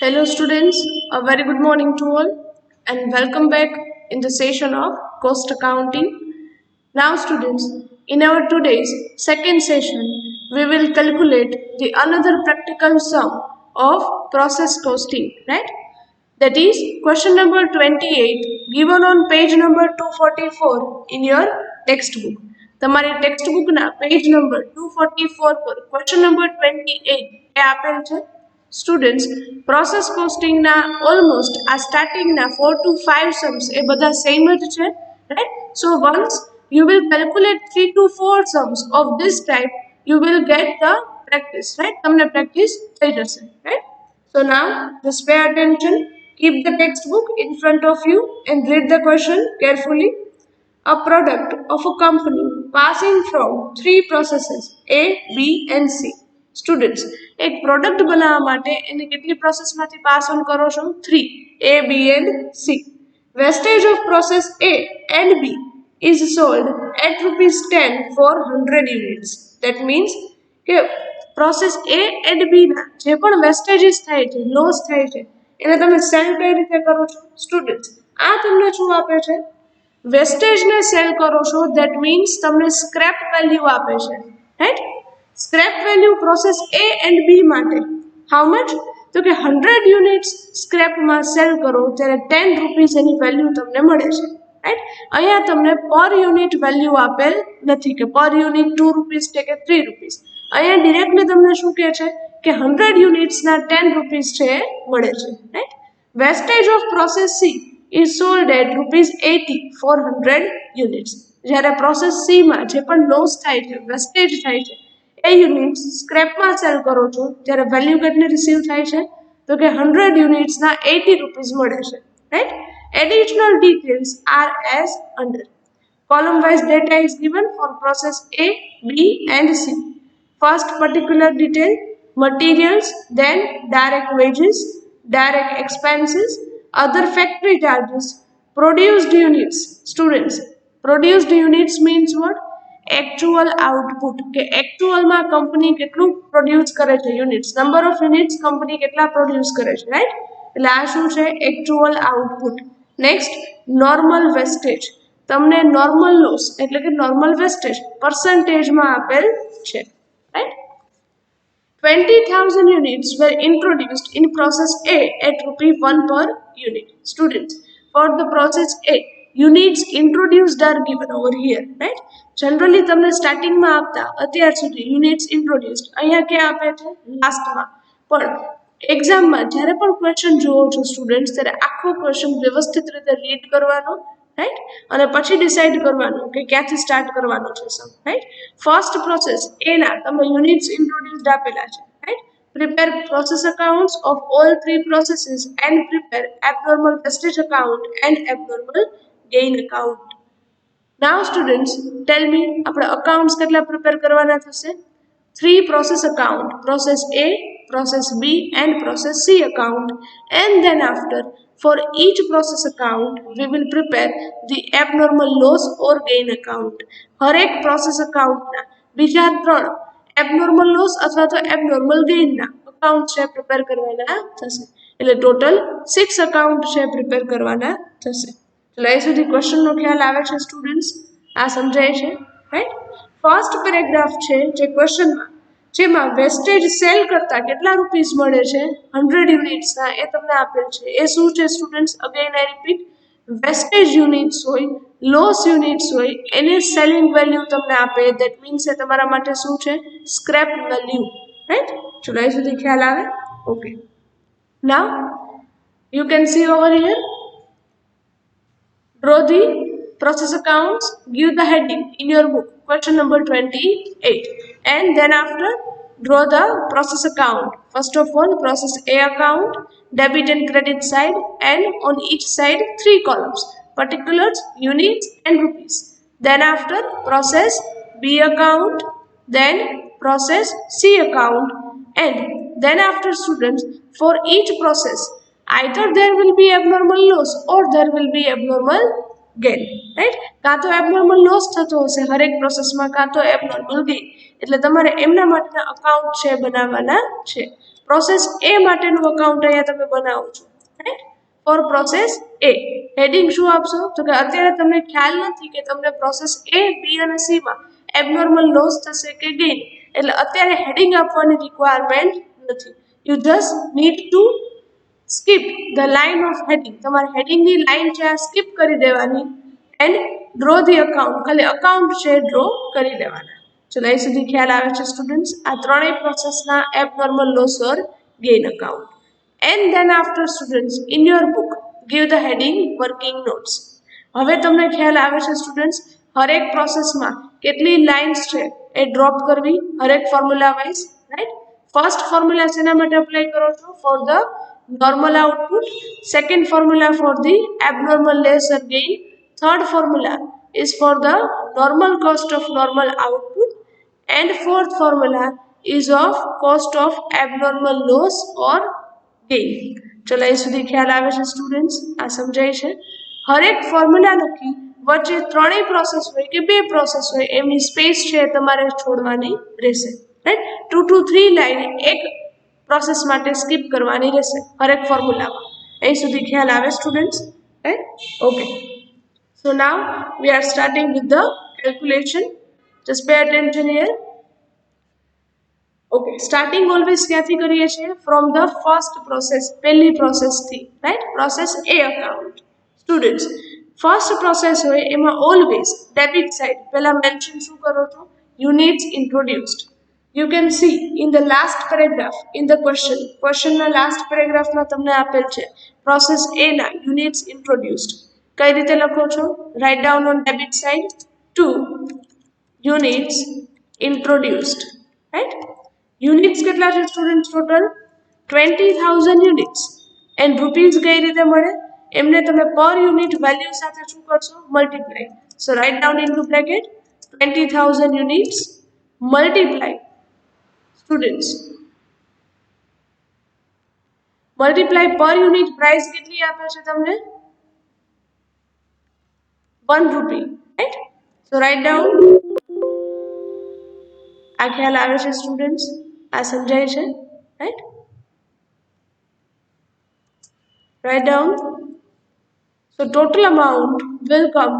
Hello students, a very good morning to all and welcome back in the session of cost accounting. Now students, in our today's second session, we will calculate the another practical sum of process costing, right? That is question number 28 given on page number 244 in your textbook. તમારી ટેક્સ્ટબુકના page number 244 પર question number 28 એ આપેલ છે. Students process કોસ્ટિંગના almost આ સ્ટાર્ટિંગના 4 to 5 Sam's એ બધા same જ છે, right? So once you will calculate 3 to 4 sums of this type, you will get the practice, right? તમને practice થઈ જશે, right? So now just pay attention, keep the textbook in front of you and read the question carefully. A product of a company passing from three processes A, B and C. Students, એક product બનાવવા માટે એને કેટલી પ્રોસેસમાંથી pass on કરો છો? 3 A, B and C. Wastage of process A and B is sold at ₹10 for 100 units. That means કે process A and B ના જે પણ વેસ્ટેજીસ થાય છે, લોસ થાય છે, એને તમે સેલ કઈ રીતે કરો છો? સ્ટુડન્ટ્સ, આ તમને શું આપે છે? વેસ્ટેજને સેલ કરો છો, ધેટ મીન્સ તમને સ્ક્રેપ વેલ્યુ આપે છે, right? Scrap value process A and B માટે હાઉ મચ? તો કે 100 યુનિટ્સ સ્ક્રેપમાં સેલ કરો ત્યારે 10 રૂપીસ એની વેલ્યુ તમને મળે છે, રાઈટ? અહીંયા તમને પર યુનિટ વેલ્યુ આપેલ નથી કે પર યુનિટ 2 રૂપીસ છે કે 3 રૂપીસ. અહીંયા ડિરેક્ટલી તમને શું કહે છે કે 100 યુનિટ્સના 10 રૂપીસ છે એ મળે છે, right? Wastage of process C is sold at ₹80 for 100 units. જ્યારે પ્રોસેસ C માં જે પણ લોસ થાય છે, વેસ્ટેજ થાય છે, એ યુનિટ્સ સ્ક્રેપમાં સેલ કરો છો ત્યારે વેલ્યુ કેટલી રિસીવ થાય છે? તો કે 100 યુનિટ્સના 80 રૂપીસ મળે છે, right? Additional details are as under. Column wise data is given for process A, B and C. First particular detail, materials, then direct wages, direct expenses, other factory charges, produced units. Students, produced units means what? Actual output કે actual માં company કેટલું produce કરે છે, units, number of units company કેટલા produce કરે છે, right? એટલે આ શું છે? actual output. Next, normal wastage, તમને નોર્મલ લોસ એટલે કે નોર્મલ વેસ્ટેજ પર્સન્ટેજમાં આપેલ છે, right? 20,000 units were introduced in process A at ₹1 per unit. Students, for the process A, units introduced are given over here, right? Generally તમને સ્ટાર્ટિંગમાં આપતા અત્યાર સુધી યુનિટ્સ ઇન્ટ્રોડ્યુસ્ડ અહીંયા ક્યાં આપે છે? લાસ્ટમાં. પણ એક્ઝામમાં જ્યારે પણ ક્વેશ્ચન જોવો છો સ્ટુડન્ટ્સ ત્યારે આખો ક્વેશ્ચન વ્યવસ્થિત રીતે રીડ કરવાનો, રાઈટ? અને પછી ડિસાઇડ કરવાનું કે ક્યાંથી સ્ટાર્ટ કરવાનો છે સમ, રાઈટ? ફર્સ્ટ પ્રોસેસ એના તમને યુનિટ્સ ઇન્ટ્રોડ્યુસ્ડ આપેલા છે, right? Prepare process accounts of all three processes and prepare abnormal wastage account and abnormal gain account. Now students, tell me આપણે accounts કેટલા પ્રિપેર કરવાના થશે? 3 process account, process A, process B and process C account, and then after for each process account we will prepare the abnormal loss or gain account. હર એક process account ના બીજા 3 abnormal loss અથવા તો abnormal gain ના account છે prepare કરવાના થશે. એટલે ટોટલ 6 account છે પ્રિપેર કરવાના થશે. એટલે અહીં સુધી ક્વેશ્ચનનો ખ્યાલ આવે છે સ્ટુડન્ટ્સ? આ સમજાય છે, રાઈટ? ફર્સ્ટ પેરેગ્રાફ છે જે ક્વેશ્ચનમાં જેમાં વેસ્ટેજ સેલ કરતા કેટલા રૂપીસ મળે છે 100 યુનિટ્સના એ તમને આપેલ છે. એ શું છે students? Again I repeat, wastage units હોય, લોસ યુનિટ્સ હોય, એને સેલિંગ વેલ્યુ તમને આપે, ધેટ મીન્સ એ તમારા માટે શું છે? Scrap value, right? ચલો અહીં સુધી ખ્યાલ આવે? Okay. Now you can see over here, draw the process accounts, give the heading in your book, question number 28, and then after draw the process account. First of all, process A account, debit and credit side, and on each side 3 columns, particulars, units and rupees. Then after process B account, then process C account, and then after students, for each process either there will be abnormal loss or there will be abnormal gain, right? કાં તો abnormal loss થતો હશે હરેક પ્રોસેસમાં, કાં તો abnormal gain. એટલે તમારે એમના માટેના અકાઉન્ટ છે બનાવવાના છે. પ્રોસેસ એ માટેનું અકાઉન્ટ અહીંયા તમે બનાવો છો, રાઈટ? ફોર પ્રોસેસ એ હેડિંગ શું આપશો? તો કે અત્યારે તમને ખ્યાલ નથી કે તમને પ્રોસેસ એ, બી અને સી માં એબનોર્મલ લોસ થશે કે ગેઇન, એટલે અત્યારે હેડિંગ આપવાની રિક્વાયરમેન્ટ નથી. You just need to skip the line of heading. તમારે હેડિંગની લાઇન છે આ સ્કીપ કરી દેવાની એન્ડ ડ્રો ધી અકાઉન્ટ, ખાલી અકાઉન્ટ છે ડ્રો કરી દેવાના. ચલો અહીં સુધી ખ્યાલ આવે છે સ્ટુડન્ટ્સ? આ ત્રણેય પ્રોસેસના abnormal loss or gain account. And then after students in your book give the heading working notes. હવે તમને ખ્યાલ આવે છે સ્ટુડન્ટ્સ, હરેક પ્રોસેસમાં કેટલી લાઇન્સ છે એ ડ્રોપ કરવી હરેક formula wise, right? First formula શેના માટે અપ્લાય કરો છો? For the normal output. Second formula for the abnormal loss or gain. Third formula is for the normal cost of normal output. And fourth formula is of cost of abnormal loss or gain. ચલો અહીં સુધી ખ્યાલ આવે છે students? આ સમજાય છે? હરેક ફોર્મ્યુલા લખી વચ્ચે ત્રણેય પ્રોસેસ હોય કે બે પ્રોસેસ હોય એમની સ્પેસ છે તમારે છોડવાની રહેશે, રાઈટ? 2 to 3 લાઈન એક પ્રોસેસ માટે સ્કીપ કરવાની રહેશે હરેક ફોર્મ્યુલામાં. અહીં સુધી ખ્યાલ આવે students? Right? Okay. So now we are starting with the calculation. Just pay attention here. Okay, starting always ક્યાંથી કરીએ છીએ? ફ્રોમ ધ ફર્સ્ટ પ્રોસેસ, પહેલી પ્રોસેસથી, right? Process A account. Students, first process હોય એમાં ઓલવેઝ ડેબિટ સાઇડ પહેલા mention શું કરો છો? Units introduced. You can see in the last paragraph in the question ના last paragraph માં તમને આપેલ છે પ્રોસેસ એ ના યુનિટ્સ ઇન્ટ્રોડ્યુસ્ડ. કઈ રીતે લખો છો? Right down on debit side 2 units introduced, right? Units કેટલા છે student? Total 20,000 units. And rupees કઈ રીતે મળે? એમને તમે પર યુનિટ વેલ્યુ સાથે શું કરશો? Multiply. So write down into bracket 20,000 units multiply students, multiply per unit price કેટલી આપે છે તમને? 1 રૂપી, રાઈટ? સો રાઇટ ડાઉન. આ ખ્યાલ આવે છે સ્ટુડન્ટ્સ? આ સમજાય છે? Right? Write down. So total amount will come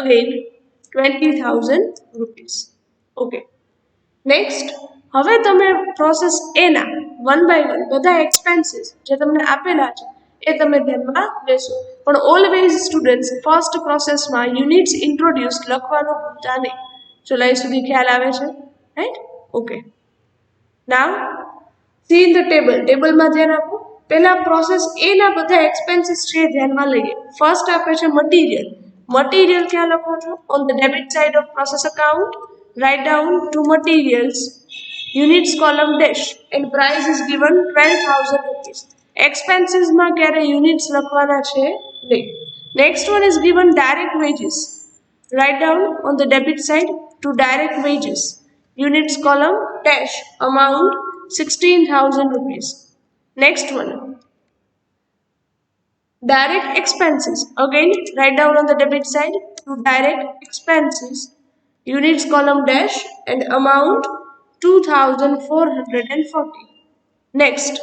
again 20,000 rupees. Okay, next હવે તમે પ્રોસેસ એ ના 1 by 1 બધા એક્સપેન્સીસ જે તમને આપેલા છે એ તમે ધ્યાનમાં લેશો. પણ ઓલવેઝ સ્ટુડન્ટ્સ ફર્સ્ટ પ્રોસેસમાં યુનિટ્સ ઇન્ટ્રોડ્યુસ્ડ લખવાનું ભૂલતા નહીં. ચલો અહીં સુધી ખ્યાલ આવે છે? Right? Okay. Now C in the ટેબલમાં ધ્યાન આપો. પહેલા પ્રોસેસ એ ના બધા એક્સપેન્સીસ છે ધ્યાનમાં લઈએ. ફર્સ્ટ આપે છે મટીરિયલ. મટીરિયલ ક્યાં લખો છો? On the debit side off process account. Write down to materials, units column dash, and price is given 12,000 rupees. Expenses માં ક્યારે units લખવાના છે નહીં. Next one is given direct wages. Write down on the debit side to direct wages. Units column dash, amount 16,000 rupees. Next one, direct expenses. Again, write down on the debit side to direct expenses. Units column dash and amount 2,440. Next,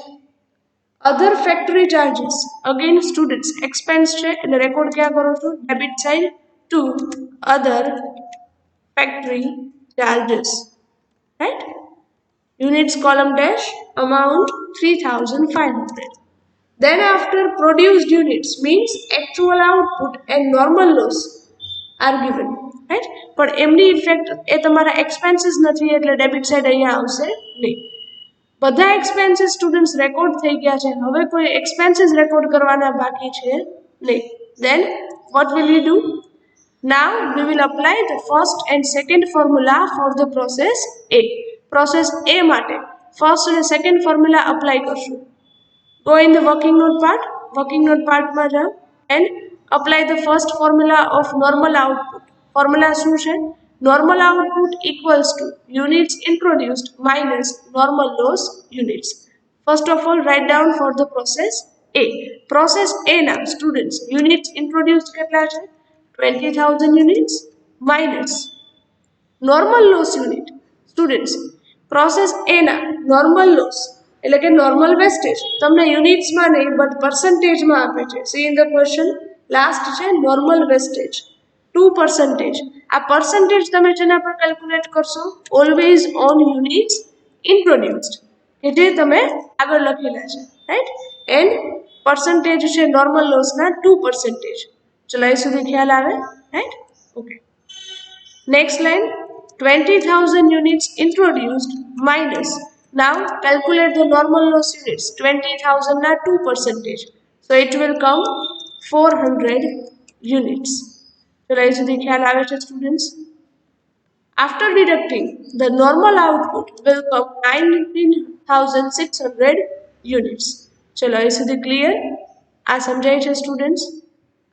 other factory charges. Again students expense છે એટલે record ક્યાં કરો છો? Debit side to other factory charges, right? Units column dash, amount 3,500. Then after produced units means actual output and normal loss are given, right? પણ એમની effect એ તમારા expenses નથી એટલે ડેબિટ સાઇડ અહીંયા આવશે નહીં. બધા એક્સપેન્સીસ સ્ટુડન્ટ્સ રેકોર્ડ થઈ ગયા છે, હવે કોઈ એક્સપેન્સીસ રેકોર્ડ કરવાના બાકી છે નહીં. Then what will we do? Now we will apply the first and second formula for the process A. Process A માટે first અને second formula apply કરશું. Go in the working note part. Working note part માં જાઓ and apply the first formula of normal output. Formula શું છે? Normal output equals to units introduced minus normal loss units. First of all, write down for the process A. Process A ના students units introduced કેટલા છે? 20,000 units minus normal loss unit. Students process A ના normal loss એટલે કે normal wastage તમને યુનિટ્સમાં નહીં but પર્સન્ટેજમાં આપે છે. C in the question last છે નોર્મલ વેસ્ટેજ 2%. આ પર્સન્ટેજ તમે જેના પર કેલ્ક્યુલેટ કરશો ઓલવેઝ ઓન યુનિટ્સ ઇન્ટ્રોડ્યુસ્ડ કે જે તમે આગળ લખેલા છે, રાઈટ. એન્ડ પર્સન્ટેજ છે નોર્મલ લોસના 2%. ચલો એ સુધી ખ્યાલ આવે, right. Okay, next line 20,000 units introduced minus. Now calculate the normal loss units. 20,000 na 2%. So it will come 400 units. So right સુધી ખ્યાલ આવે છે students. After deducting the normal output will come 19,600 units. ચલો એ સુધી ક્લિયર? આ સમજાય છે સ્ટુડન્ટ્સ?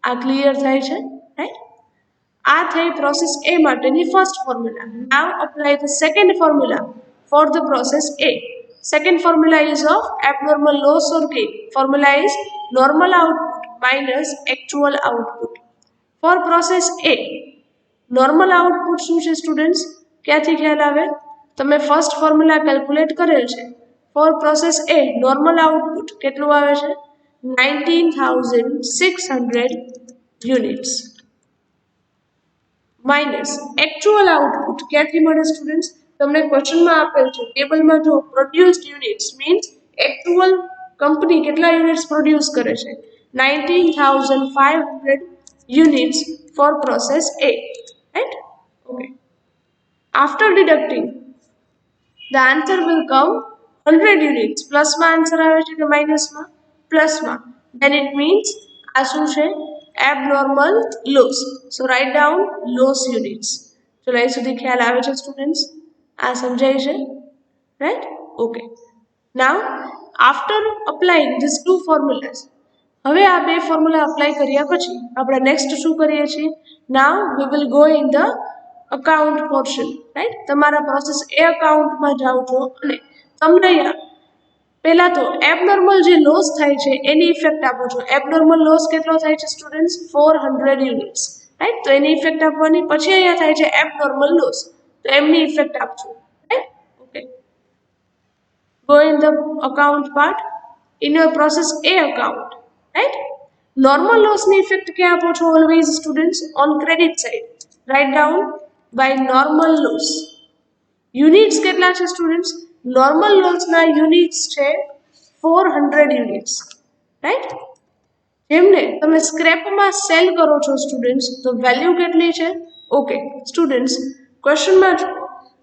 આ ક્લિયર થાય છે, રાઈટ? આ થઈ પ્રોસેસ A માટેની first formula. Now apply the second formula for the process A. Second formula is of abnormal loss or gain. Formula is normal output minus actual output. For process A, normal output શું છે students? ક્યાંથી ખ્યાલ આવે? તમે first formula calculate કરેલ છે. For process A normal output કેટલું આવે છે? 19,600 યુનિટ્સ માઇનસ એક્ચ્યુઅલ આઉટપુટ ક્યાંથી મળે સ્ટુડન્ટ્સ? તમને ક્વેશ્ચનમાં આપેલ છે ટેબલમાં જો produced units means actual company કેટલા યુનિટ્સ પ્રોડ્યુસ કરે છે? 19,500 units for process A, right? Okay, after deducting the answer will come 100 units. પ્લસમાં આન્સર આવે છે કે માઇનસમાં? પ્લસમાં. ધેન ઇટ મીન્સ આ શું છે? abnormal loss. So write down loss units. ચલો એ સુધી ખ્યાલ આવે છે સ્ટુડન્ટ્સ? આ સમજાય છે, right? Okay, now after applying this two formulas, હવે આ બે ફોર્મ્યુલા અપ્લાય કર્યા પછી આપણે નેક્સ્ટ શું કરીએ છીએ? Now we will go in the account portion, right? તમારા પ્રોસેસ એ અકાઉન્ટમાં જાઓ છો અને તમને અહીંયા પહેલા તો એબનોર્મલ જે લોસ થાય છે એની ઇફેક્ટ આપો છો. એબનોર્મલ લોસ કેટલો થાય છે સ્ટુડન્ટ્સ? 400 units, right? તો એની ઇફેક્ટ આપવાની. પછી અહીંયા થાય છે એબનોર્મલ લોસ, તો એમની ઇફેક્ટ આપજો, right? Okay, go in the account part in your process A account, right? Normal loss ની ઇફેક્ટ ક્યાં આપો છો? Always students on credit side. Write down by normal loss. Units કેટલા છે સ્ટુડન્ટ્સ? નોર્મલ લોસના યુનિટ્સ છે 400 units, right? જેમને તમે સ્ક્રેપમાં cell કરો છો સ્ટુડન્ટ્સ, તો વેલ્યુ કેટલી છે? ઓકે સ્ટુડન્ટ્સ, ક્વેશ્ચનમાં જો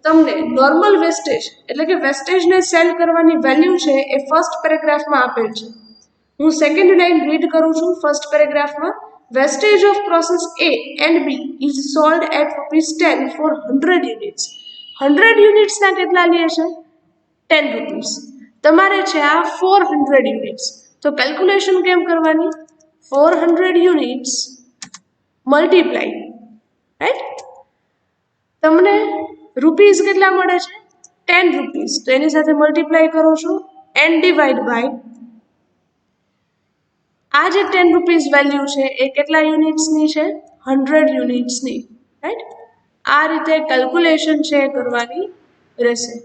તમને નોર્મલ વેસ્ટેજ એટલે કે વેસ્ટેજને સેલ કરવાની વેલ્યુ છે એ ફર્સ્ટ પેરેગ્રાફમાં આપેલ છે. હું સેકન્ડ લાઇન રીડ કરું છું ફર્સ્ટ પેરેગ્રાફમાં. Wastage of process A and B is sold at ₹10 for 100 units. 100 યુનિટ્સના કેટલા લે છે? 10 રૂપીસ. તમારે છે આ 400 યુનિટ્સ. તો કેલ્ક્યુલેશન કેમ કરવાની? 400 યુનિટ્સ મલ્ટીપ્લાય, રાઈટ? તમને રૂપીસ કેટલા મળે છે? 10 રૂપીસ. તો એની સાથે મલ્ટીપ્લાય કરો છો એન્ડ ડિવાઈડ બાય આ જે 10 રૂપીસ વેલ્યુ છે એ કેટલા યુનિટ્સની છે? 100 યુનિટ્સની, રાઈટ? આ રીતે કેલ્ક્યુલેશન છે એ કરવાની રહેશે.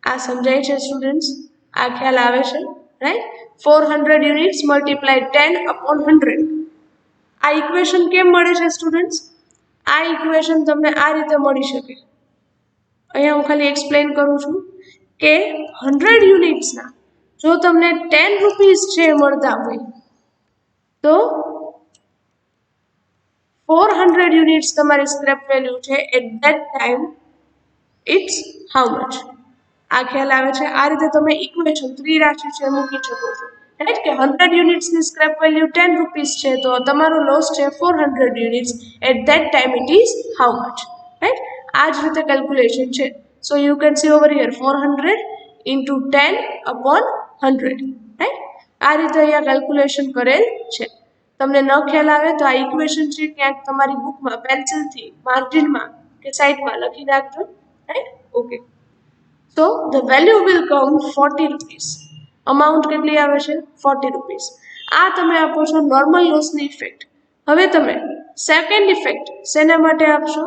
આ સમજાય છે સ્ટુડન્ટ્સ? આ ખ્યાલ આવે છે, રાઈટ? 400 units multiply 10 upon 100. આ ઇક્વેશન કેમ મળે છે સ્ટુડન્ટ્સ? આ ઇક્વેશન તમને આ રીતે મળી શકે. અહીંયા હું ખાલી એક્સપ્લેન કરું છું કે 100 યુનિટ્સના જો તમને 10 રૂપીસ છે મળતા હોય તો 400 યુનિટ્સ તમારી સ્ક્રેપ વેલ્યુ છે at that time it's how much? આ ખ્યાલ આવે છે? આ રીતે તમે ઇક્વેશન ત્રિરાશિ છે મૂકી શકો છો, રાઈટ? કે 100 યુનિટ્સની સ્ક્રેપ વેલ્યુ 10 રૂપીસ છે તો તમારો લોસ છે 400 units at that time it is how much, right? આ જ રીતે કેલ્ક્યુલેશન છે. So you can see over here 400 into 10 upon 100, right? આ રીતે અહીંયા કેલ્ક્યુલેશન કરેલ છે. તમને ન ખ્યાલ આવે તો આ ઇક્વેશન છે ક્યાંક તમારી બુકમાં પેન્સિલથી માર્જિનમાં કે સાઈડમાં લખી નાખજો, right? Okay, so the value will come 40 rupees. Amount કેટલી આવે છે? 40 રૂપીસ. આ તમે આપો છો નોર્મલ લોસની ઇફેક્ટ. હવે તમે સેકન્ડ ઇફેક્ટ શેના માટે આપશો?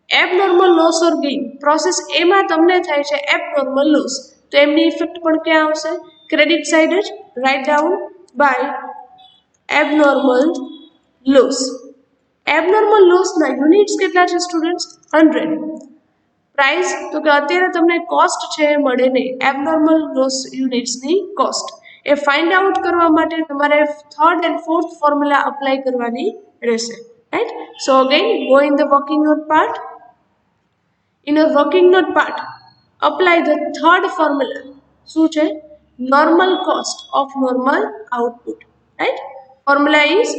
Abnormal loss or gain. Process એમાં તમને થાય છે એબનોર્મલ લોસ. તો એમની ઇફેક્ટ પણ ક્યાં આવશે? ક્રેડિટ સાઇડ જ. Write down by abnormal loss. Abnormal લોસના યુનિટ્સ કેટલા છે સ્ટુડન્ટ્સ? 100. પ્રાઇસ તો કે અત્યારે તમને કોસ્ટ છે એ મળે નહીં, એબનોર્મલ લોસ યુનિટ્સની કોસ્ટ. એ ફાઇન્ડ આઉટ કરવા માટે તમારે third and fourth formula apply કરવાની રહેશે. Right. So again go in the working note part. In a working note part apply the third formula. શું છે? Normal cost of normal output. Right. Formula is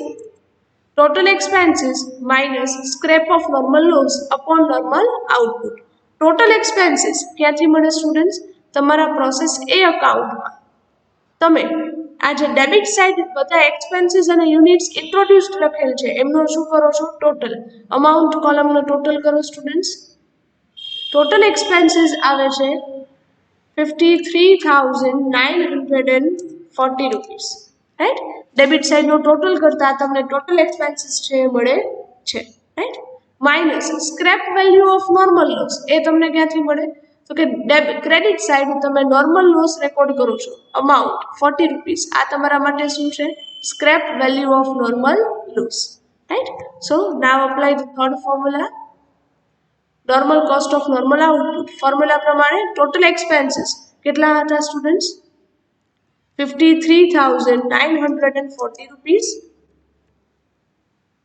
total expenses minus scrap of normal loss upon normal output. Total expenses ક્યાંથી મળે students? તમારા process A અકાઉન્ટમાં તમે આ જે debit side બધા એક્સપેન્સીસ અને યુનિટ્સ ઇન્ટ્રોડ્યુસ્ડ લખેલ છે એમનો શું કરો છો? ટોટલ અમાઉન્ટ કોલમનો ટોટલ કરો સ્ટુડન્ટ્સ. ટોટલ એક્સપેન્સીસ આવે છે 53,940 રૂપીસ. રાઈટ. ડેબિટ સાઇડનો ટોટલ કરતા તમને ટોટલ એક્સપેન્સીસ છે એ મળે છે. Right. Minus scrap value of normal loss. એ તમને ક્યાંથી મળે? તો કે ક્રેડિટ સાઇડ તમે નોર્મલ લોસ રેકોર્ડ કરો છો અમાઉન્ટ 40 રૂપીસ. આ તમારા માટે શું છે? Scrap value of normal loss. Right. So now apply the third formula. Normal cost of normal output. Formula પ્રમાણે ટોટલ એક્સપેન્સીસ કેટલા હતા students? 53,940 rupees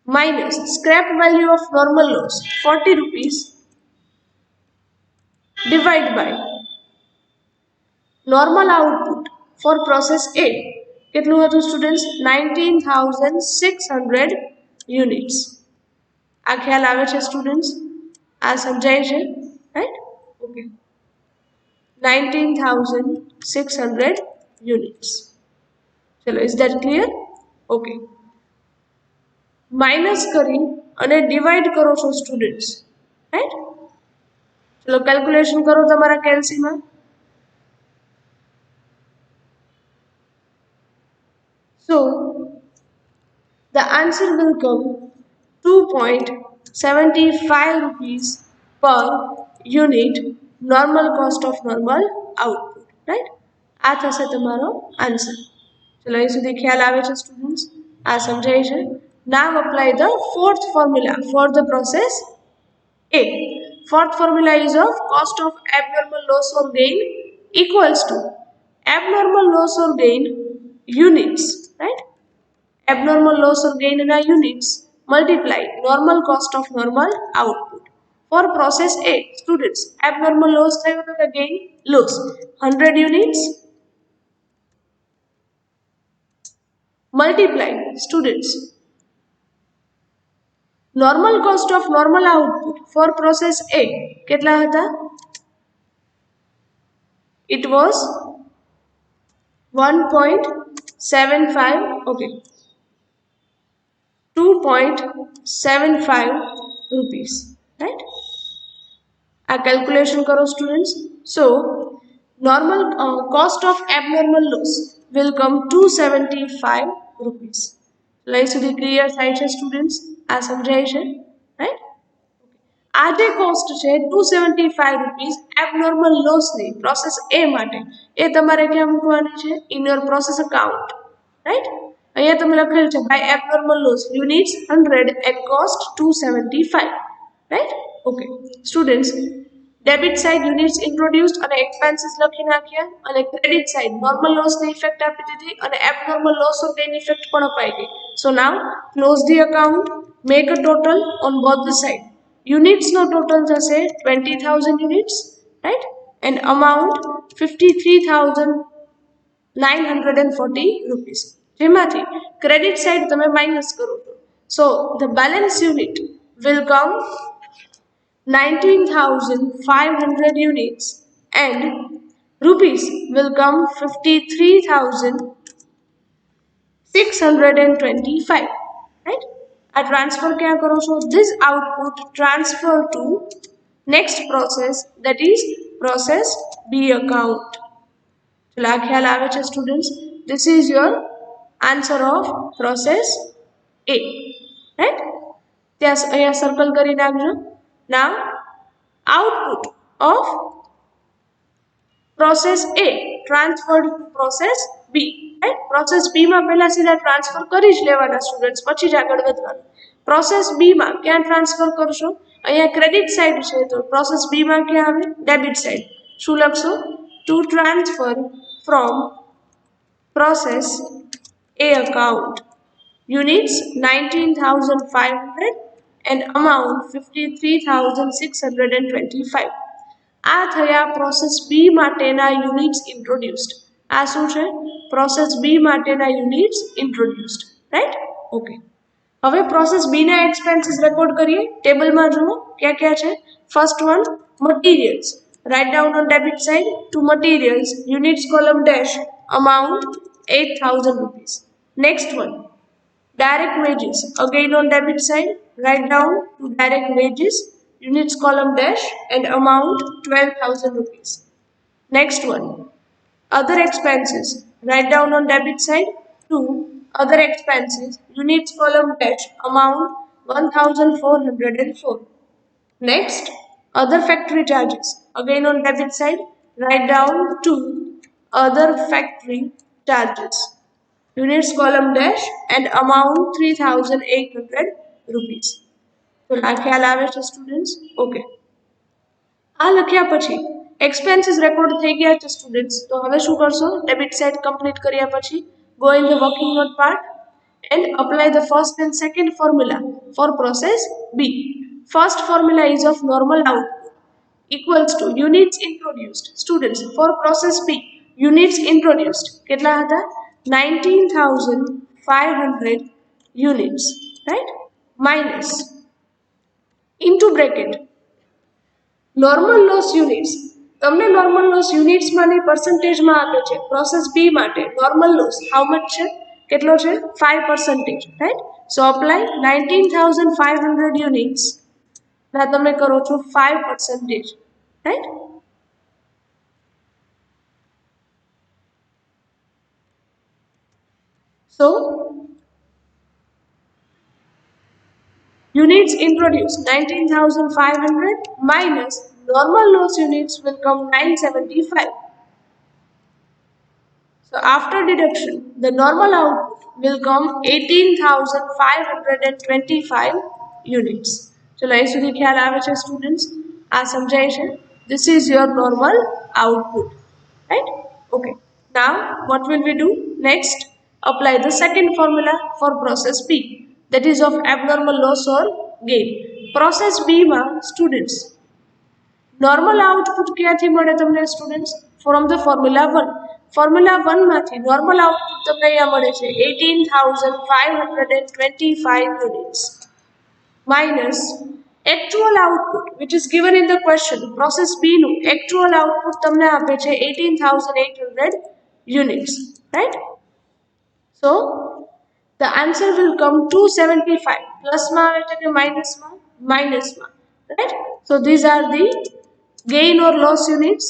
minus scrap value of normal loss 40 rupees divide by normal output for process A. કેટલું હતું students? 19,600 units. આ ખ્યાલ આવે છે students? આ સમજાય છે? રાઈટ. ઓકે. 19,600 units. ચલો, is that clear? Okay. Minus કરી અને ડિવાઈડ કરો છો સ્ટુડન્ટ્સ. રાઈટ. ચલો કેલ્ક્યુલેશન કરો તમારા કેલ્સીમાં. So the answer will come 2.75 rupees per unit normal cost of normal output. Right. આ થશે તમારો આન્સર. ચલો અહીં સુધી ખ્યાલ આવે છે સ્ટુડન્ટ્સ? આ સમજાય છે? Now apply the fourth formula for the process A. Fourth formula is of cost of abnormal loss or gain equals to abnormal loss or gain units. Right. Abnormal loss or gain in our units multiply normal cost of normal output. For process A, students, abnormal loss thayo to gain loss 100 units multiply students normal cost of normal output for process A કેટલા હતા? It was 1.75. okay, 2.75 rupees. Right. આ calculation કરો students. So normal cost of abnormal loss will come 275 rupees. લઈ સુધી clear થાય છે students? આ સમજાય છે? રાઈટ. આ જે કોસ્ટ છે 275 રૂપીસ એબનોર્મલ લોસની પ્રોસેસ એ માટે એ તમારે ક્યાં મૂકવાની છે? In your process account. Right. અહીંયા તમે લખેલ છે by abnormal loss units 100 at cost 275. Right. Okay students, debit side units introduced અને એક્સપેન્સીસ લખી નાખ્યા અને ક્રેડિટ સાઇડ નોર્મલ લોસની ઇફેક્ટ આપી દીધી અને abnormal loss or gain effect પણ અપાઈ ગઈ. So now close the account, make a total on both the side. યુનિટ્સનો ટોટલ થશે 20,000 units. Right. And amount 53,940 rupees, જેમાંથી ક્રેડિટ સાઇડ તમે માઇનસ કરો છો. So the balance unit will come 19,500 units and rupees will come 53,625. Right. A transfer kya karo so this output transfer to next process, that is process B account. ચલો આ ખ્યાલ આવે છે students? This is your answer of process A. Right. ત્યાં અહીંયા circle કરી નાખજો. Now output of process A transferred to process B, right. Process B માં પહેલા સીધા ટ્રાન્સફર કરી જ લેવાના સ્ટુડન્ટ્સ, પછી જ આગળ વધવાનું. પ્રોસેસ B માં ક્યાં ટ્રાન્સફર કરશો? અહીંયા ક્રેડિટ સાઇડ છે તો પ્રોસેસ B માં ક્યાં આવે? Debit side. શું લખશો? Two transfer from process A account units 19,500 and amount 53,625. આ થયા પ્રોસેસ બી માટેના યુનિટ્સ ઇન્ટ્રોડ્યુસ્ડ. આ શું છે? પ્રોસેસ બી માટેના યુનિટ્સ ઇન્ટ્રોડ્યુસ્ડ, રાઈટ. ઓકે, હવે પ્રોસેસ બી ના એક્સપેન્સીસ રેકોર્ડ કરીએ. ટેબલમાં જુઓ ક્યાં ક્યાં છે. First one materials. Write down on debit side to materials units column dash amount 8,000 rupees. Next one direct wages. Again on debit side write down to direct wages units column dash and amount 12,000 rupees. Next one other expenses. Write down on debit side to other expenses units column dash amount 1,404. Next other factory charges. Again on debit side write down to other factory charges units column dash and amount 3,800 rupees. તો આ ખ્યાલ આવે છે students? Okay, આ લખ્યા પછી expenses record થઈ ગયા છે સ્ટુડન્ટ્સ. તો હવે શું કરશો? ડેબિટ સાઇડ કમ્પ્લીટ કર્યા પછી go in the working note part and apply the first and second formula for process B. First formula is of normal output equals to units introduced. Students, for process B units introduced કેટલા હતા? 19,500 units, right? Minus into bracket normal loss units. તમને normal loss units માની percentage માં આપે છે. process B માટે normal loss how much છે? કેટલો છે? 5%, right? so apply 19,500 units ના તમે કરો છો 5%, right? So units introduced 19,500 minus normal loss units will come 975. So after deduction the normal output will come 18,525 units. ચલો અહીં સુધી ખ્યાલ આવે છે સ્ટુડન્ટ્સ? આ સમજાય છે? This is your normal output, right? Okay, now what will we do next? Apply the second formula for process B, that is of abnormal loss or gain. Process B માં students normal output ક્યાંથી મળે તમને students? from the formula 1. formula 1 માંથી normal output તમને અહીંયા મળે છે 18,525 units minus actual output which is given in the question. process B નું actual output તમને આપે છે 18,800 units, right? so the answer will come 275. plus માં આવે છે કે minus માં? minus માં, right? so these are the gain or loss units.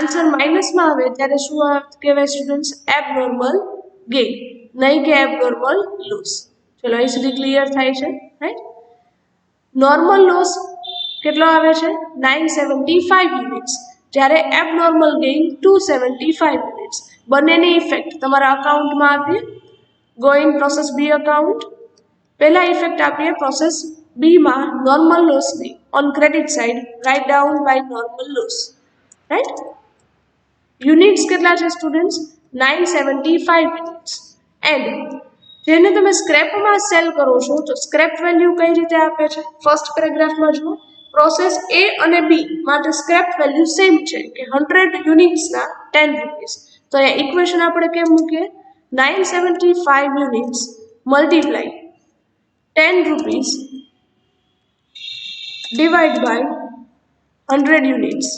answer minus માં આવે ત્યારે શું કહેવાય સ્ટુડન્ટ્સ? abnormal gain, નહીં કે abnormal loss. ચલો અહીં સુધી ક્લિયર થાય છે, રાઈટ? નોર્મલ લોસ કેટલો આવે છે? 975 યુનિટ્સ, જ્યારે એબનોર્મલ ગેઇન 275 યુનિટ્સ. બંનેની ઇફેક્ટ તમારા અકાઉન્ટમાં આપીએ. Go in process B account. પહેલા ઇફેક્ટ આપીએ પ્રોસેસ બીમાં નોર્મલ લોસની. On credit side write down by normal loss, right? Units કેટલા છે સ્ટુડન્ટ્સ? 975 યુનિટ્સ. એન્ડ જેને તમે સ્ક્રેપમાં સેલ કરો છો તો સ્ક્રેપ વેલ્યુ કઈ રીતે આપે છે? ફર્સ્ટ પેરેગ્રાફમાં જુઓ. પ્રોસેસ એ અને બી માટે સ્ક્રેપ વેલ્યુ સેમ છે કે 100 યુનિટ્સના 10 રૂપીસ. તો અહીંયા ઇક્વેશન આપણે કેમ મૂકીએ? 975 units multiply 10 rupees divide by 100 units.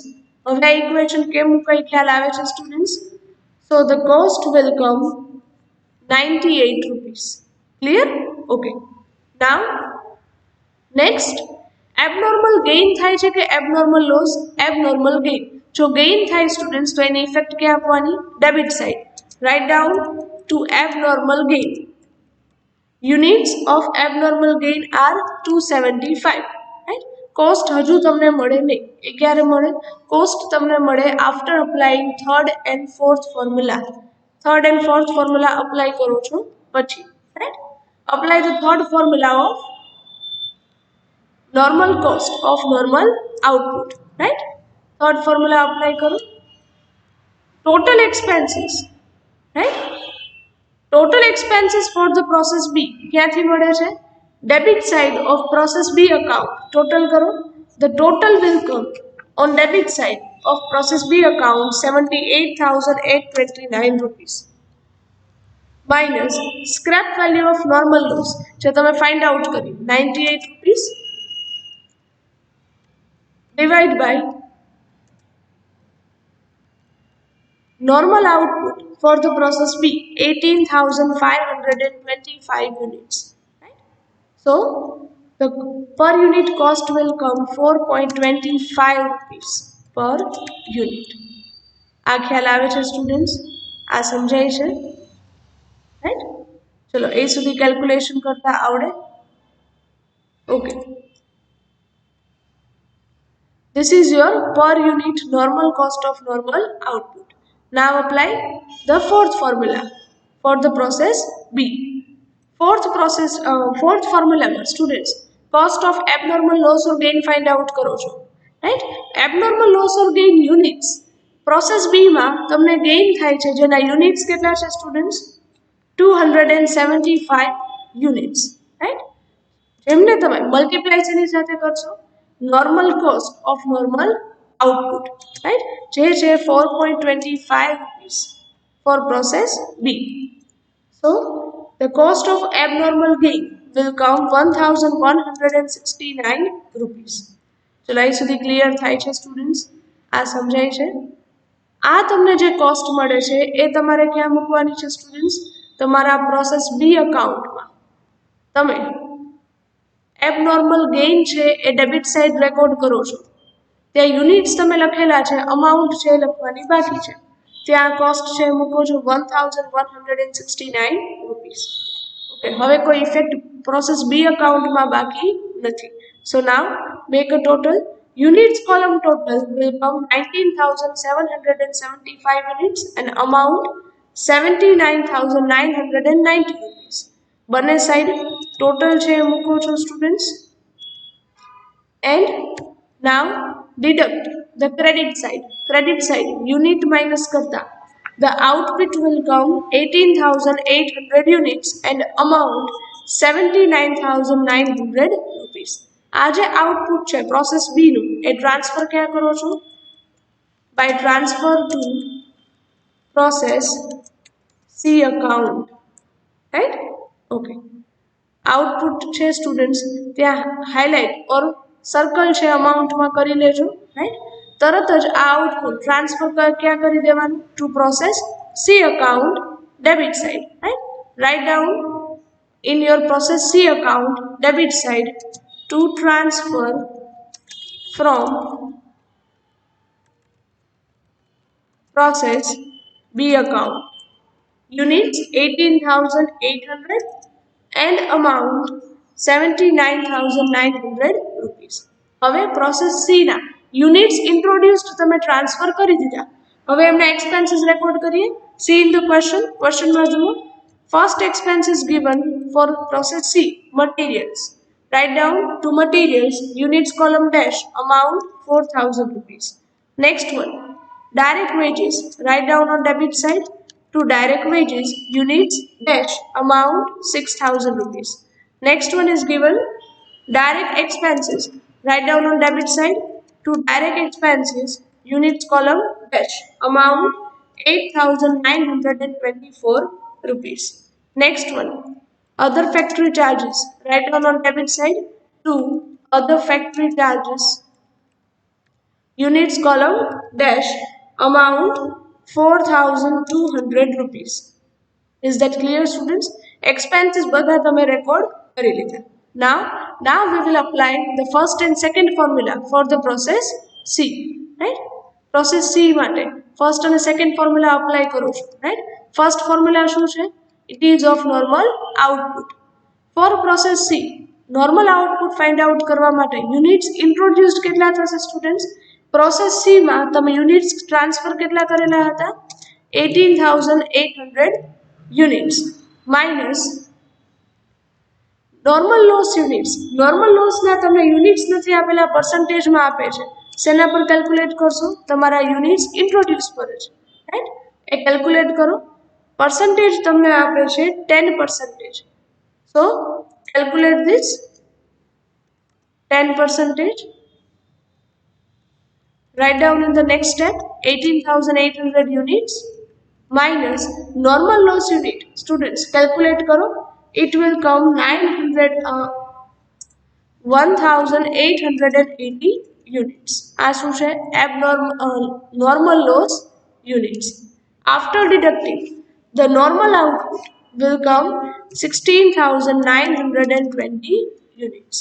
હવે આ ઇક્વેશન કેમ મૂકાય ખ્યાલ આવે છે students? So the cost will come 98 rupees. Clear? Okay. Now, next, abnormal gain થાય છે કે abnormal loss? Abnormal gain. જો gain થાય students તો એની effect ક્યાં આપવાની? Debit side. Write down to abnormal gain. Units of abnormal gain are 275. Right? Cost હજુ તમને મળે નહીં. એ ક્યારે મળે? કોસ્ટ તમને મળે after applying third and fourth formula. Third and fourth formula apply કરો છો પછી, right? Apply the third formula of normal cost of normal output, right? Third formula apply करो. Total expenses, right? Total expenses for the process B ક્યાંથી મળે છે? Debit side of process B account. Total કરો. The total will come on debit side of process B account 78,829 rupees minus scrap value of normal loss જે તમે find out કરી 98 rupees divide by normal output for the process B 18,525 units, right? So the per unit cost will come 4.25 rupees per unit. આ ખ્યાલ આવે છે students? આ સમજાય છે, રાઈટ? ચલો એ સુધી કેલ્ક્યુલેશન કરતા આવડે? Okay. This is your per unit normal cost of normal output. Now apply the fourth formula for the process B. Fourth formula students cost of abnormal loss or gain find out करो છો, right? Abnormal loss or gain units process B માં તમને gain થાય છે જેના units કેટલા છે students? 275 units, right? જેમને તમે મલ્ટીપ્લાય શેની સાથે કરશો? normal cost of normal output, right? જે છે 4.25 rupees for process B. So the cost of abnormal gain will come 1,169 rupees. ચલો અહીં સુધી ક્લિયર થાય છે સ્ટુડન્ટ્સ? આ સમજાય છે? આ તમને જે કોસ્ટ મળે છે એ તમારે ક્યાં મૂકવાની છે સ્ટુડન્ટ્સ? તમારા પ્રોસેસ બી અકાઉન્ટમાં. તમે એબનોર્મલ ગેઇન છે એ ડેબિટ સાઇડ રેકોર્ડ કરો છો. ત્યાં યુનિટ્સ તમે લખેલા છે, અમાઉન્ટ છે લખવાની બાકી છે. ત્યાં કોસ્ટ છે મૂકો છો 1,169 રૂપીસ. ઓકે, હવે કોઈ ઇફેક્ટ પ્રોસેસ બી અકાઉન્ટમાં બાકી નથી. So now make a total. Units column total will come 19,775 units and amount 79,990 rupees. બંને સાઈડ ટોટલ છે એ મૂકો છો students. And now deduct the credit side. Credit side unit minus કરતા the output will come 18,800 units and amount 79,900 rupees. આ જે output છે process બી નું એ ટ્રાન્સફર ક્યાં કરો છો? By transfer to process C account, right? Okay. Output છે students ત્યાં હાઇલાઇટ ઓર સર્કલ છે અમાઉન્ટમાં કરી લેજો, રાઈટ? તરત જ આ આઉટપુટ ટ્રાન્સફર ક્યાં કરી દેવાનું? To process C account debit side, right? Write down in your process C account debit side to transfer from process B account. Units 18,800 and amount 79,900 rupees. હવે પ્રોસેસ સી ના units introduced તમે transfer કરી દીધા. હવે એમના expenses record કરીએ. C in the ક્વેશ્ચનમાં જુઓ. First expense is given for process C, materials. Write down to materials, units column dash, amount 4,000 rupees. Next one, direct wages. Write down on debit side to direct wages, units dash, amount 6,000 rupees. Next one is given direct expenses. Write down on debit side to direct expenses, units column dash, amount 8,924 rupees. Next one, other factory charges. Write down on debit side to other factory charges, units column dash, amount 4,200 rupees. Is that clear students? Expenses બધા તમે record કરી લીધા. Now we will apply the first and second formula for the process C, right? Process C માટે first and second formula apply કરો છો, right? First formula શું છે? It is of normal output. For process C, normal output find out કરવા માટે units introduced કેટલા થશે students? Process C માં તમે યુનિટ્સ ટ્રાન્સફર કેટલા કરેલા હતા? 18,800 units minus normal loss units. Normal લોસના તમને યુનિટ્સ નથી આપેલા, પર્સન્ટેજમાં આપે છે. શેના પર કેલ્ક્યુલેટ કરશો? તમારા યુનિટ્સ ઇન્ટ્રોડ્યુસ પર છે, રાઈટ? એ કેલ્ક્યુલેટ કરો. પર્સન્ટેજ તમને આપે છે 10%. સો calculate this 10%. Write down in the next step 18,800 units minus normal loss unit. Students, calculate karo. It will come 1,880 units. As you say, normal loss units. After deducting, the normal output will come 16,920 units.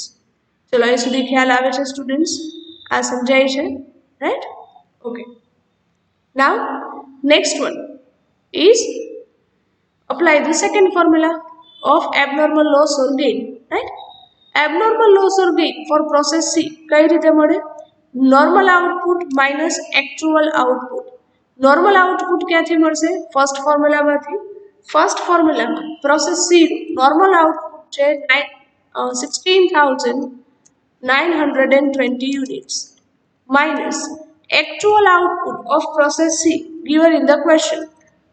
ચલો અહીં સુધી ખ્યાલ આવે છે students? આ સમજાય છે, right? Okay. Now next one is apply the second formula of abnormal loss or gain, right? Abnormal loss or gain for process C કઈ રીતે મળે? normal output minus actual output. normal output ક્યાંથી મળશે? First ફોર્મ્યુલામાંથી. ફર્સ્ટ ફોર્મ્યુલામાં process C normal output છે 16,920 units minus actual output of process C given in the question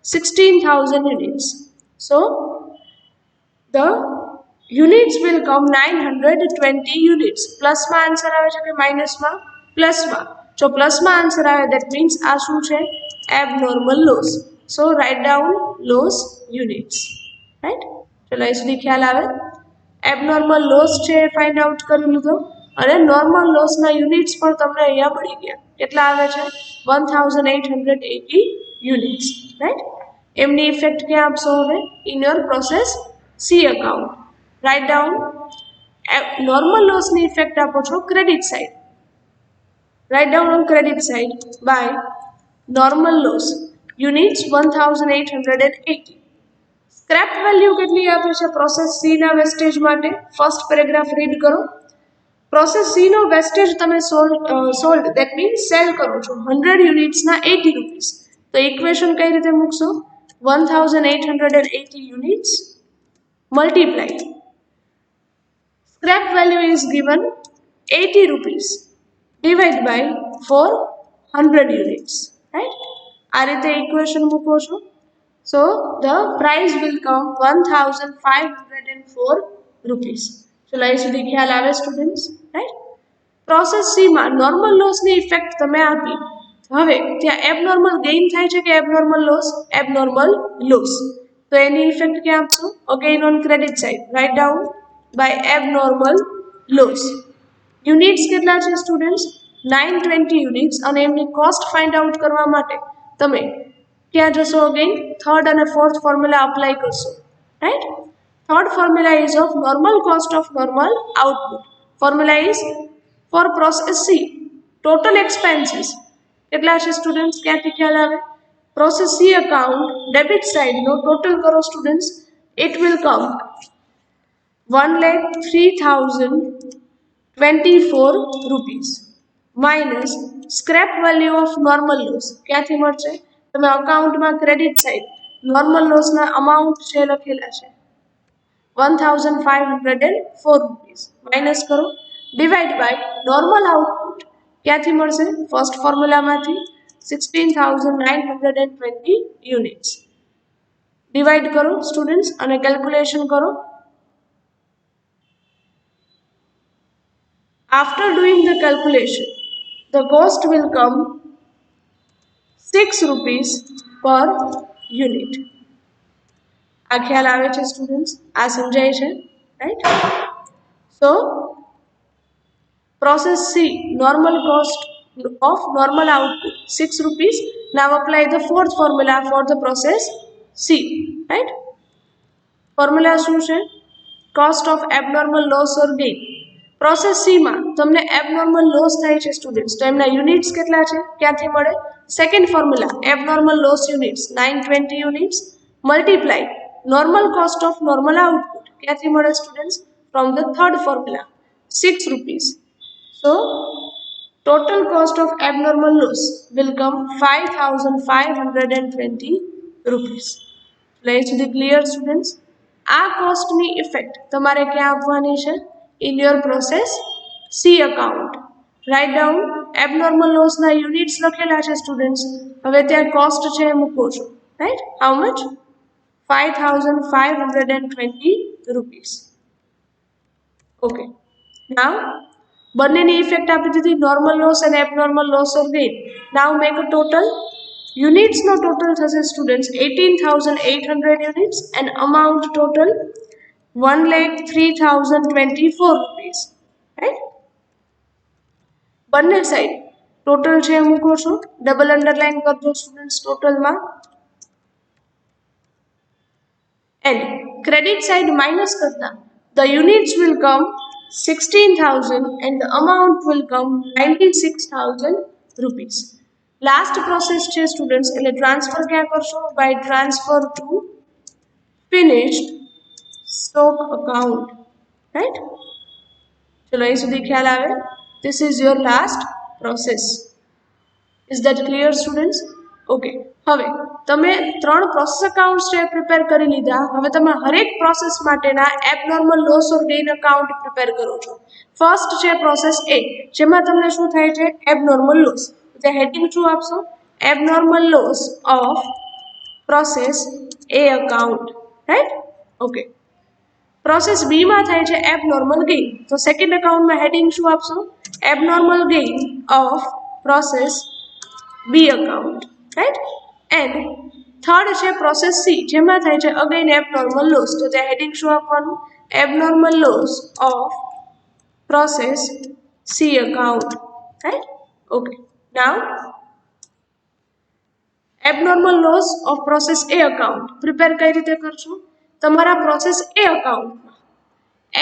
16,000 units. So the units will come 920 units. Plus માં answer આવે છે કે માઇનસ માં? પ્લસ માં. જો પ્લસ માં આન્સર આવે that means આ શું છે? abnormal loss. So write down loss units, right? ચલો અહીં સુધી ખ્યાલ આવે? abnormal loss છે ફાઇન્ડ આઉટ કરી લીધો અને નોર્મલ લોસના યુનિટ્સ પણ તમને અહીંયા મળી ગયા. કેટલા આવે છે? 1,880 યુનિટ્સ, રાઈટ? એમની ઇફેક્ટ ક્યાં આપશો હવે? In your process C account. Write down normal લોસની ઇફેક્ટ આપો છો credit side. Write down on credit side by normal loss units 1,880. Scrap value કેટલી આપે છે પ્રોસેસ સી ના વેસ્ટેજ માટે? ફર્સ્ટ પેરેગ્રાફ રીડ કરો. પ્રોસેસ સી નો વેસ્ટેજ તમે સોલ્ડ દેટ મીન્સ સેલ કરો છો 100 યુનિટ્સના 80 રૂપીસ. તો ઇક્વેશન કઈ રીતે મૂકશો? 1,880 units multiply scrap value is given 80 rupees divided by 400 units, right? આ રીતે ઇક્વેશન મૂકો છો. So the price will come 1,504 rupees. ચલો અહીં સુધી ખ્યાલ આવે સ્ટુડન્ટ્સ, રાઈટ? પ્રોસેસ સી માં નોર્મલ લોસની ઇફેક્ટ તમે આપી. હવે ત્યાં એબનોર્મલ ગેઇન થાય છે કે એબનોર્મલ લોસ? Abnormal loss. તો એની ઇફેક્ટ ક્યાં આપશો? Again on credit side. Write down by abnormal loss. Units કેટલા છે સ્ટુડન્ટ્સ? 920 યુનિટ્સ અને એમની કોસ્ટ ફાઇન્ડ આઉટ કરવા માટે તમે ક્યાં જશો? અગેન થર્ડ અને ફોર્થ ફોર્મ્યુલા અપ્લાય કરશો, right? Third formula is of normal cost of normal output. Formula is for process C. Total expenses. કેટલા છે સ્ટુડન્ટ્સ? ક્યાંથી ખ્યાલ આવે? Process C account debit side નો ટોટલ કરો students. It will come 1,03,024 rupees minus scrap value of normal loss. ક્યાંથી મળશે? તમે અકાઉન્ટમાં ક્રેડિટ સાઇડ નોર્મલ લોસના અમાઉન્ટ છે લખેલા છે 1,504 rupees માઇનસ કરો ડિવાઈડ બાય નોર્મલ આઉટપુટ ક્યાંથી મળશે? ફર્સ્ટ ફોર્મ્યુલામાંથી 16,920 યુનિટ્સ. ડિવાઈડ કરો સ્ટુડન્ટ્સ અને કેલ્ક્યુલેશન કરો. After doing the calculation, the cost will come 6 rupees per unit. આ ખ્યાલ આવે છે સ્ટુડન્ટ્સ? આ સમજાય છે, right? So process C normal cost of normal output 6 rupees. Now apply the fourth formula for the process C, right? Formula શું છે? cost of abnormal loss or gain. Process C માં તમને એબનોર્મલ લોસ થાય છે students, તો એમના units કેટલા છે? ક્યાંથી મળે? Second formula abnormal loss units 920 units multiply normal cost of normal output ક્યાંથી મળે students? from the third formula, 6 rupees. So total cost of abnormal loss will come 5,520 rupees. એટલે સુધી ક્લિયર સ્ટુડન્ટ્સ. આ કોસ્ટની ઇફેક્ટ તમારે ક્યાં આપવાની છે? In your process C account. Write down abnormal લોસના યુનિટ્સ લખેલા છે સ્ટુડન્ટ્સ. હવે ત્યાં કોસ્ટ છે એ મૂકો છો. Right, how much? 5,520 rupees. Okay, now બંનેની ઇફેક્ટ આપી દીધી, નોર્મલ લોસ અને abnormal loss or gain. Now make a total. યુનિટ્સનો ટોટલ થશે students 18,800 units and amount total 1,03,024 rupees. Right, બંને સાઈડ ટોટલ છે મૂકો છો, ડબલ અંડરલાઇન કરજો સ્ટુડન્ટ્સ ટોટલમાં. એન્ડ ક્રેડિટ સાઈડ માઇનસ કરતા the units will come 16,000 and the amount will come 96,000 rupees. Last process છે સ્ટુડન્ટ્સ, એટલે ટ્રાન્સફર ક્યાં કરશો? by transfer to finished stock account. right? ચલો અહીં સુધી ખ્યાલ આવે? this is your last process. is that clear students? Okay, હવે તમે 3 પ્રોસેસ અકાઉન્ટ્સ છે પ્રિપેર કરી લીધા. હવે તમે હરેક પ્રોસેસ માટેના abnormal loss or gain account prepare કરો છો. ફર્સ્ટ છે પ્રોસેસ એ, જેમાં તમને શું થાય છે? Abnormal loss. તે હેડિંગ શું આપશો? Abnormal loss of process A account. Right, okay. Process B માં થાય છે એબનોર્મલ ગેઇન, તો સેકન્ડ અકાઉન્ટમાં હેડિંગ શું આપશો? Abnormal gain of process B account. Right, and third છે પ્રોસેસ સી, જેમાં થાય છે અગેન એબનોર્મલ લોસ, તો ત્યાં હેડિંગ શું આપવાનું? Abnormal loss of process C account. Right, okay. Now abnormal loss of process A account prepare કઈ રીતે કરશો? તમારા પ્રોસેસ એ અકાઉન્ટમાં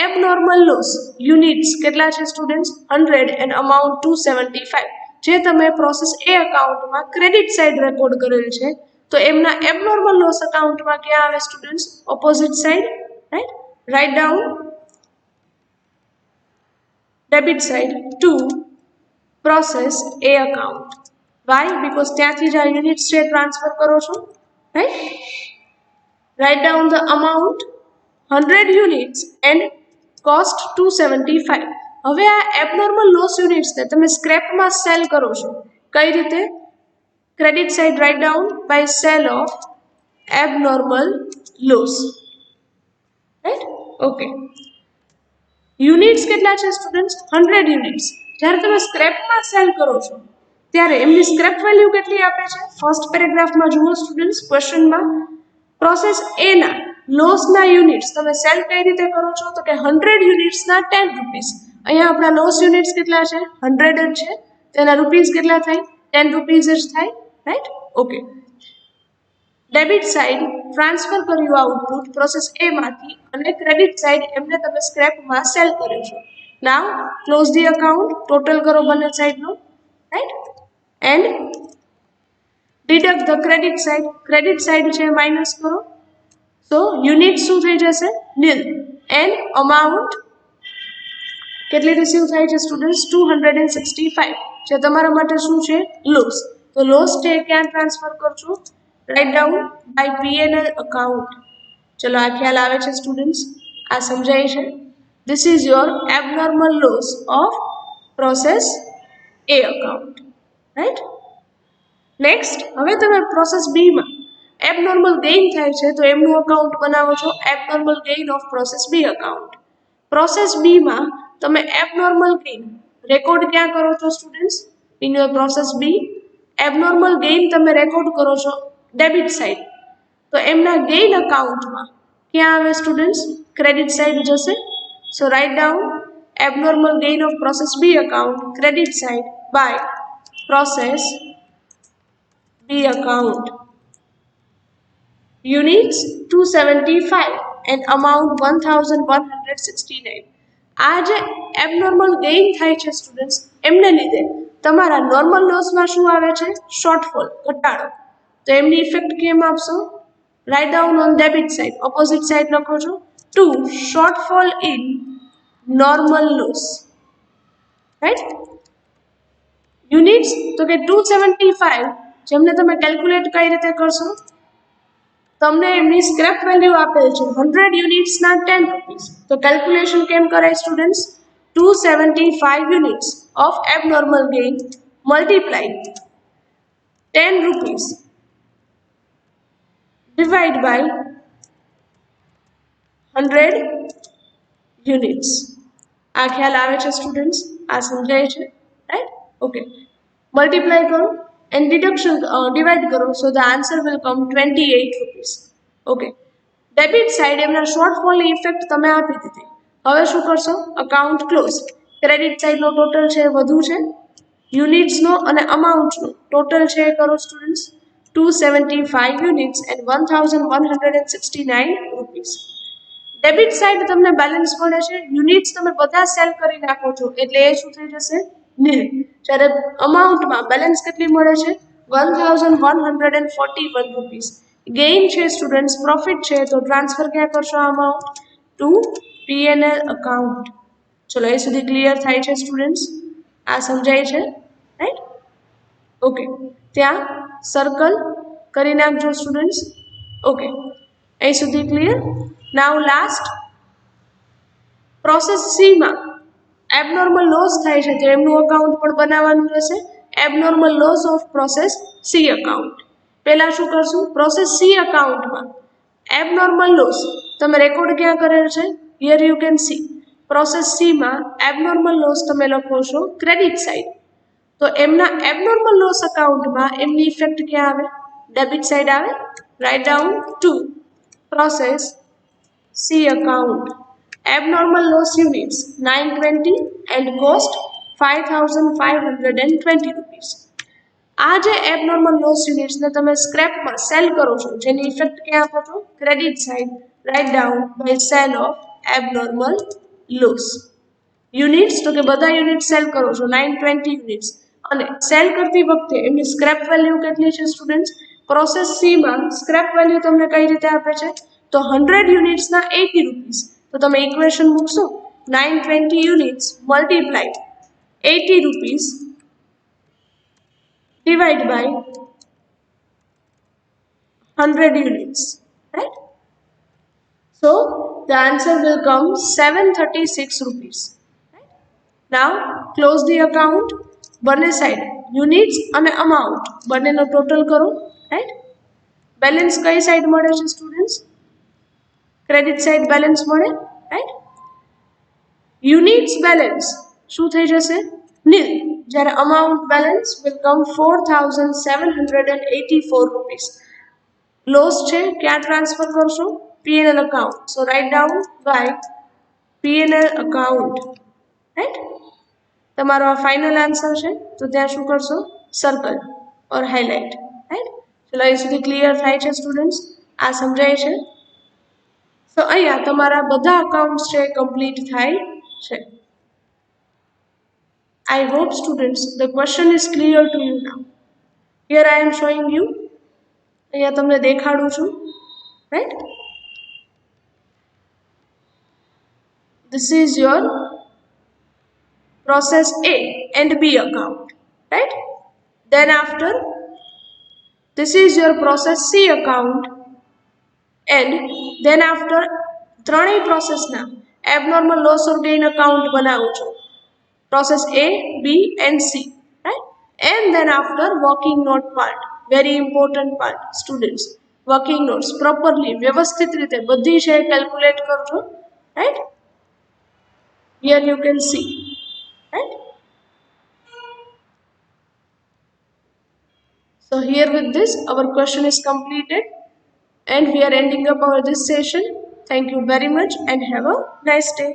એબનોર્મલ લોસ યુનિટ્સ કેટલા છે સ્ટુડન્ટ્સ? 100 એન્ડ અમાઉન્ટ 275, જે તમે પ્રોસેસ એ અકાઉન્ટમાં ક્રેડિટ સાઇડ રેકોર્ડ કરેલ છે, તો એમના એબનોર્મલ લોસ અકાઉન્ટમાં ક્યાં આવે students? Opposite side. Right, write down debit side to process A account. Why? Because ત્યાંથી જ આ યુનિટ્સ છે ટ્રાન્સફર કરો છો. Right, write down the amount 100 units and cost 275. હવે આ એબનોર્મલ લોસ યુનિટ્સ ને તમે સ્ક્રેપમાં સેલ કરો છો. કઈ રીતે? Credit side write down by cell of abnormal loss. Right, okay. Units કેટલા છે સ્ટુડન્ટ્સ? 100 યુનિટ્સ. જ્યારે તમે સ્ક્રેપમાં સેલ કરો છો ત્યારે એમની સ્ક્રેપ વેલ્યુ કેટલી આપે છે? ફર્સ્ટ પેરેગ્રાફમાં જુઓ સ્ટુડન્ટ્સ, ક્વેશ્ચનમાં. પ્રોસેસ એ ના લોસના યુનિટ્સ તમે સેલ કઈ રીતે કરો છો? તો કે 100 યુનિટ્સના 10 રૂપીસ. અહીંયા આપણા લોસ યુનિટ્સ કેટલા છે? 100 જ છે, તેના રૂપીસ કેટલા થાય? 10 રૂપીસ જ થાય. Right, okay. Debit side transfer કર્યું આઉટપુટ પ્રોસેસ એ માંથી, અને ક્રેડિટ સાઇડ એમને તમે સ્ક્રેપમાં સેલ કર્યો છો. Now close the account, total કરો બંને સાઇડનો. Right, and deduct the credit side. Credit side છે માઇનસ કરો, સો યુનિટ શું થઈ જશે? નીલ. એન્ડ અમાઉન્ટ કેટલી રિસીવ થાય છે સ્ટુડન્ટ્સ? 265, જે તમારા માટે શું છે? લોસ. તો લોસ છે ક્યાં ટ્રાન્સફર કરજો? Write down by PNL account. ચલો આ ખ્યાલ આવે છે સ્ટુડન્ટ્સ? આ સમજાય છે? This is your abnormal loss of process A account. Right, next હવે તમે પ્રોસેસ બી માં એબનોર્મલ ગેઇન થાય છે, તો એમનું અકાઉન્ટ બનાવો છો abnormal gain of process B account. Process B માં તમે એબનોર્મલ ગેઇન રેકોર્ડ ક્યાં કરો છો students? In your process B abnormal gain તમે રેકોર્ડ કરો છો ડેબિટ સાઇડ, તો એમના ગેઇન અકાઉન્ટમાં ક્યાં આવે સ્ટુડન્ટ્સ? ક્રેડિટ સાઇડ જશે. So write down abnormal gain of process B account credit side by process B account. Units 275 and amount 1169. આ જે એબનોર્મલ ગેઇન થાય છે સ્ટુડન્ટ્સ, એમને લીધે તમારા નોર્મલ લોસમાં શું આવે છે? શોર્ટફોલ, ઘટાડો. તો એમની ઇફેક્ટ કેમ આપશો? Write down on debit side, opposite side લખો છો. To shortfall in abnormal loss, right? Units તો કે 275 જેમને તમે કેલ્ક્યુલેટ કઈ રીતે કરશો, તમને એમની સ્ક્રેપ વેલ્યુ આપેલ છે 100 યુનિટ્સના 10 રૂપીસ, તો કેલ્ક્યુલેશન કેમ કરાય students, 275 units of abnormal gain multiply 10 rupees divide by 100 units. આ ખ્યાલ આવે છે સ્ટુડન્ટ્સ? આ સમજાય છે, રાઈટ? ઓકે, મલ્ટીપ્લાય કરો and deduction divide કરો, so the answer will come 28 rupees. Okay, debit side એમના શોર્ટફોલની ઇફેક્ટ તમે આપી દીધી. હવે શું કરશો? Account close. ક્રેડિટ સાઇડનો ટોટલ છે વધુ છે, યુનિટ્સનો અને અમાઉન્ટનો ટોટલ છે કરો students 275 units and 1169 rupees. Debit side તમને બેલેન્સ મળે છે, યુનિટ્સ તમે બધા સેલ કરી નાખો છો એટલે એ શું થઈ જશે? નીલ. જ્યારે અમાઉન્ટમાં બેલેન્સ કેટલી મળે છે? 1141 રૂપીસ. ગેઇન છે સ્ટુડન્ટ્સ, પ્રોફિટ છે, તો ટ્રાન્સફર ક્યાં કરશો અમાઉન્ટ? Two P&L account. ચલો એ સુધી ક્લિયર થાય છે સ્ટુડન્ટ્સ? આ સમજાય છે, રાઈટ? ઓકે, ત્યાં સર્કલ કરી નાખજો સ્ટુડન્ટ્સ. ઓકે, અહીં સુધી ક્લિયર? નાઉ લાસ્ટ પ્રોસેસ સીમાં એબનોર્મલ લોસ થાય છે તો એમનું અકાઉન્ટ પણ બનાવવાનું રહેશે, abnormal loss of process C account. પહેલા શું કરશું? પ્રોસેસ સી અકાઉન્ટમાં એબનોર્મલ લોસ તમે રેકોર્ડ ક્યાં કરેલ છે? Here you can see. Process સીમાં એબનોર્મલ લોસ તમે લખો છો ક્રેડિટ સાઇડ, તો એમના એબનોર્મલ લોસ અકાઉન્ટમાં એમની ઇફેક્ટ ક્યાં આવે? ડેબિટ સાઇડ આવે. Write down to process C account. Abnormal loss units 920 and cost 5520 rupees. આ જે એબનોર્મલ લોસ યુનિટ્સને તમે સ્ક્રેપમાં સેલ કરો છો જેની ઇફેક્ટ ક્યાં આપો છો? Credit side. Write down by cell of abnormal loss units, તો કે બધા યુનિટ સેલ કરો છો 920 યુનિટ્સ, અને સેલ કરતી વખતે એમની સ્ક્રેપ વેલ્યુ કેટલી છે સ્ટુડન્ટ્સ? પ્રોસેસ સીમાં સ્ક્રેપ વેલ્યુ તમને કઈ રીતે આપે છે? તો 100 યુનિટ્સના 80 રૂપીસ. તો તમે ઇક્વેશન મૂકશો 920 units multiply 80 rupees divide by 100 units, right? So the answer will come 736 rupees. Right? Now close the account. બંને સાઈડ યુનિટ્સ અને અમાઉન્ટ બંનેનો ટોટલ કરો, રાઈટ? બેલેન્સ કઈ સાઈડ મળે છે સ્ટુડન્ટ્સ? ક્રેડિટ સાઇડ બેલેન્સ મળે, રાઈટ? યુનિટ્સ બેલેન્સ શું થઈ જશે? નીલ. જ્યારે amount balance will come 4784 rupees. Loss છે ક્યાં ટ્રાન્સફર કરશો? PNL account. So write down by PNL account, right? તમારો આ ફાઇનલ આન્સર છે તો ત્યાં શું કરશો? Circle or highlight, right? ચલો એ સુધી ક્લિયર થાય છે સ્ટુડન્ટ્સ? આ સમજાય છે? તો અહીંયા તમારા બધા અકાઉન્ટ્સ છે કમ્પ્લીટ થાય છે. I hope students the question is clear to you now. Here I am showing you. અહીંયા તમને દેખાડું છું, right? This is your process A and B account, right? Then after this is your process C account, and then after ત્રણેય પ્રોસેસના abnormal loss or gain account બનાવો છો. Process A, B and C, right? And then after working note part, very important part students, working notes properly વ્યવસ્થિત રીતે બધી છે calculate કરજો, right? Here you can see, right? So here with this our question is completed and we are ending up our this session. Thank you very much and have a nice day.